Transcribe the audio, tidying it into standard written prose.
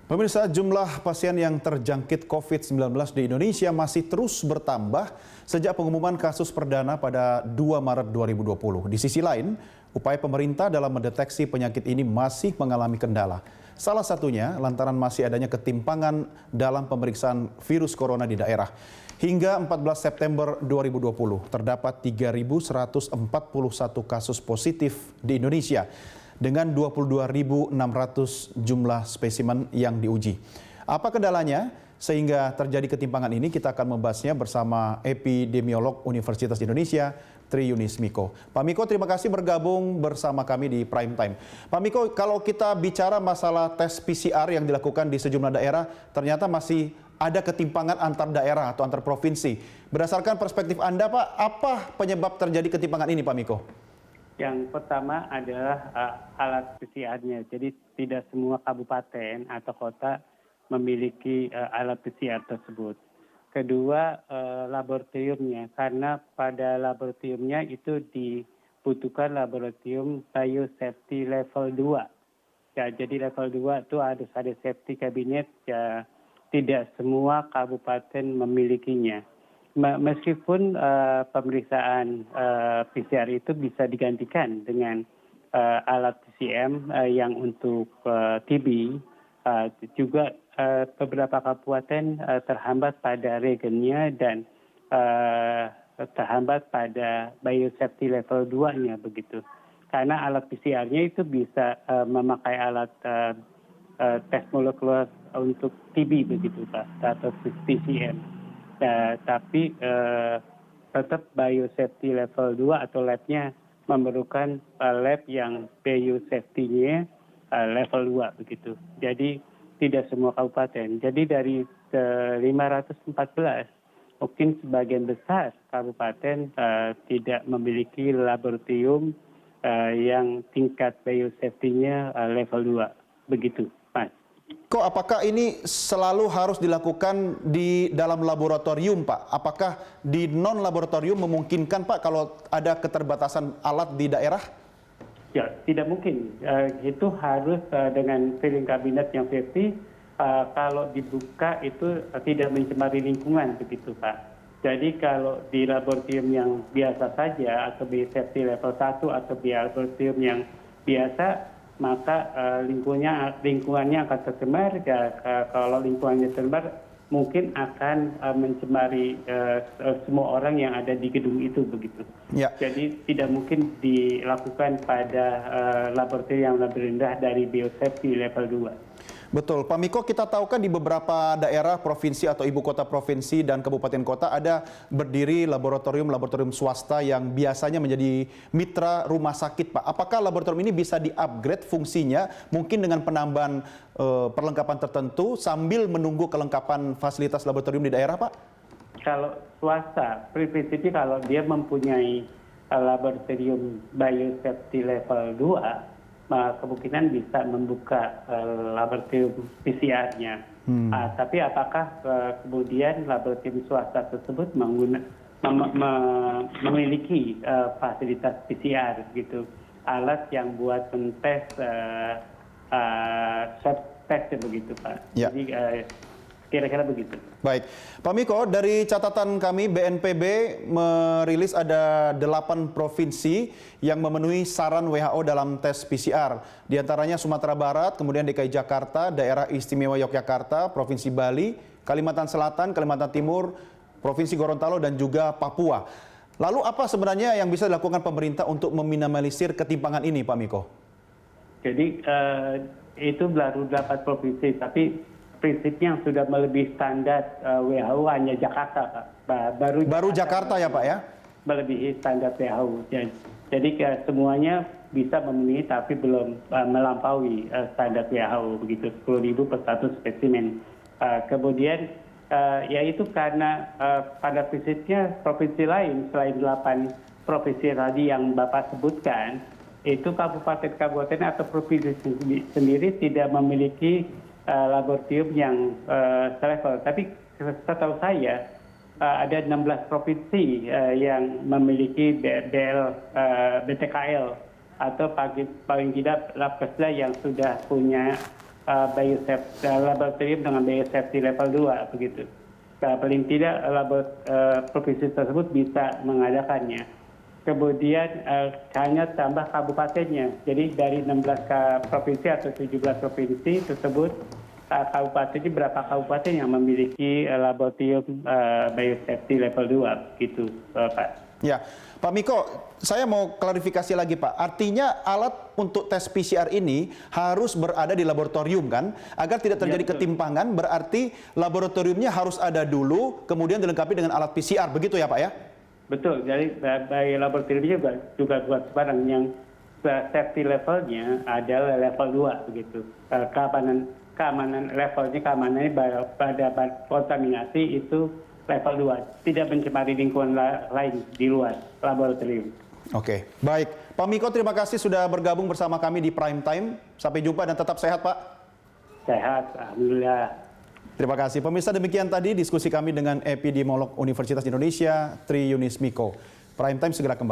Pemirsa, jumlah pasien yang terjangkit COVID-19 di Indonesia masih terus bertambah sejak pengumuman kasus perdana pada 2 Maret 2020. Di sisi lain, upaya pemerintah dalam mendeteksi penyakit ini masih mengalami kendala. Salah satunya lantaran masih adanya ketimpangan dalam pemeriksaan virus corona di daerah. Hingga 14 September 2020, terdapat 3.141 kasus positif di Indonesia dengan 22.600 jumlah spesimen yang diuji. Apa kendalanya sehingga terjadi ketimpangan ini? Kita akan membahasnya bersama epidemiolog Universitas Indonesia, Tri Yunis Miko. Pak Miko, terima kasih bergabung bersama kami di Prime Time. Pak Miko, kalau kita bicara masalah tes PCR yang dilakukan di sejumlah daerah, ternyata masih ada ketimpangan antar daerah atau antar provinsi. Berdasarkan perspektif Anda, Pak, apa penyebab terjadi ketimpangan ini, Pak Miko? Yang pertama adalah alat PCR-nya. Jadi tidak semua kabupaten atau kota memiliki alat PCR tersebut. Kedua, laboratoriumnya. Karena pada laboratoriumnya itu dibutuhkan laboratorium biosafety level 2. Ya, jadi level 2 itu harus ada safety cabinet. Ya, tidak semua kabupaten memilikinya. Meskipun pemeriksaan PCR itu bisa digantikan dengan alat TCM yang untuk TB, juga beberapa kabupaten terhambat pada reagennya dan terhambat pada biosafety level 2-nya begitu. Karena alat PCR-nya itu bisa memakai alat tes molekuler untuk TB begitu Pak, atau TCM. Tapi tetap biosafety level 2 atau lab-nya memerlukan lab yang biosafety-nya level 2 begitu. Jadi tidak semua kabupaten. Jadi dari 514 mungkin sebagian besar kabupaten tidak memiliki laboratorium yang tingkat biosafety-nya level 2 begitu, Mas. Kok apakah ini selalu harus dilakukan di dalam laboratorium, Pak? Apakah di non-laboratorium memungkinkan, Pak, kalau ada keterbatasan alat di daerah? Ya, tidak mungkin. Itu harus dengan filling cabinet yang safety. Kalau dibuka itu tidak mencemari lingkungan, begitu, Pak. Jadi kalau di laboratorium yang biasa saja, atau di safety level 1, atau di laboratorium yang biasa, maka lingkungannya akan tercemar. Kalau lingkungannya tercemar, mungkin akan mencemari semua orang yang ada di gedung itu begitu. Ya. Jadi tidak mungkin dilakukan pada laboratorium yang lebih rendah dari biosafety level 2. Betul, Pak Miko, kita tahu kan di beberapa daerah provinsi atau ibu kota provinsi dan kabupaten kota ada berdiri laboratorium swasta yang biasanya menjadi mitra rumah sakit, Pak. Apakah laboratorium ini bisa di-upgrade fungsinya mungkin dengan penambahan perlengkapan tertentu sambil menunggu kelengkapan fasilitas laboratorium di daerah, Pak? Kalau swasta, prinsipnya kalau dia mempunyai laboratorium biosafety level 2, kemungkinan bisa membuka laboratorium PCR-nya. Tapi apakah kemudian laboratorium swasta tersebut memiliki fasilitas PCR gitu, alat yang buat mentes swab test begitu, Pak? Ya. Jadi kira-kira begitu. Baik, Pak Miko, dari catatan kami BNPB merilis ada 8 provinsi yang memenuhi saran WHO dalam tes PCR. Di antaranya Sumatera Barat, kemudian DKI Jakarta, Daerah Istimewa Yogyakarta, Provinsi Bali, Kalimantan Selatan, Kalimantan Timur, Provinsi Gorontalo, dan juga Papua. Lalu apa sebenarnya yang bisa dilakukan pemerintah untuk meminimalisir ketimpangan ini, Pak Miko? Jadi itu baru 8 provinsi, tapi prinsipnya yang sudah melebihi standar WHO hanya Jakarta, Pak. Baru Jakarta ya, Pak, ya? Melebihi standar WHO. Jadi semuanya bisa memenuhi tapi belum melampaui standar WHO, begitu, 10.000 per 1 spesimen. Kemudian yaitu karena pada prinsipnya provinsi lain selain 8 provinsi tadi yang Bapak sebutkan, itu kabupaten-kabupaten atau provinsi sendiri tidak memiliki laboratorium yang selevel. Tapi setahu saya ada 16 provinsi yang memiliki BTKL atau paling tidak Labkesda yang sudah punya laboratorium dengan biosafety level 2 begitu. Paling tidak provinsi tersebut bisa mengadakannya. Kemudian hanya tambah kabupatennya. Jadi dari 16 provinsi atau 17 provinsi tersebut, kabupatennya berapa kabupaten yang memiliki laboratorium biosafety level 2 gitu, Pak. Ya, Pak Miko, saya mau klarifikasi lagi Pak. Artinya alat untuk tes PCR ini harus berada di laboratorium kan? Agar tidak terjadi ketimpangan, berarti laboratoriumnya harus ada dulu, kemudian dilengkapi dengan alat PCR, begitu ya Pak ya? Betul, jadi laboratoriumnya juga buat barang yang safety levelnya adalah level 2 begitu. Keamanan levelnya, keamanannya pada kontaminasi itu level 2, tidak mencemari lingkungan lain di luar laboratorium. Oke, baik. Pak Miko, terima kasih sudah bergabung bersama kami di Prime Time. Sampai jumpa dan tetap sehat Pak. Sehat, alhamdulillah. Terima kasih. Pemirsa, demikian tadi diskusi kami dengan epidemiolog Universitas Indonesia, Tri Yunis Miko. Prime Time segera kembali.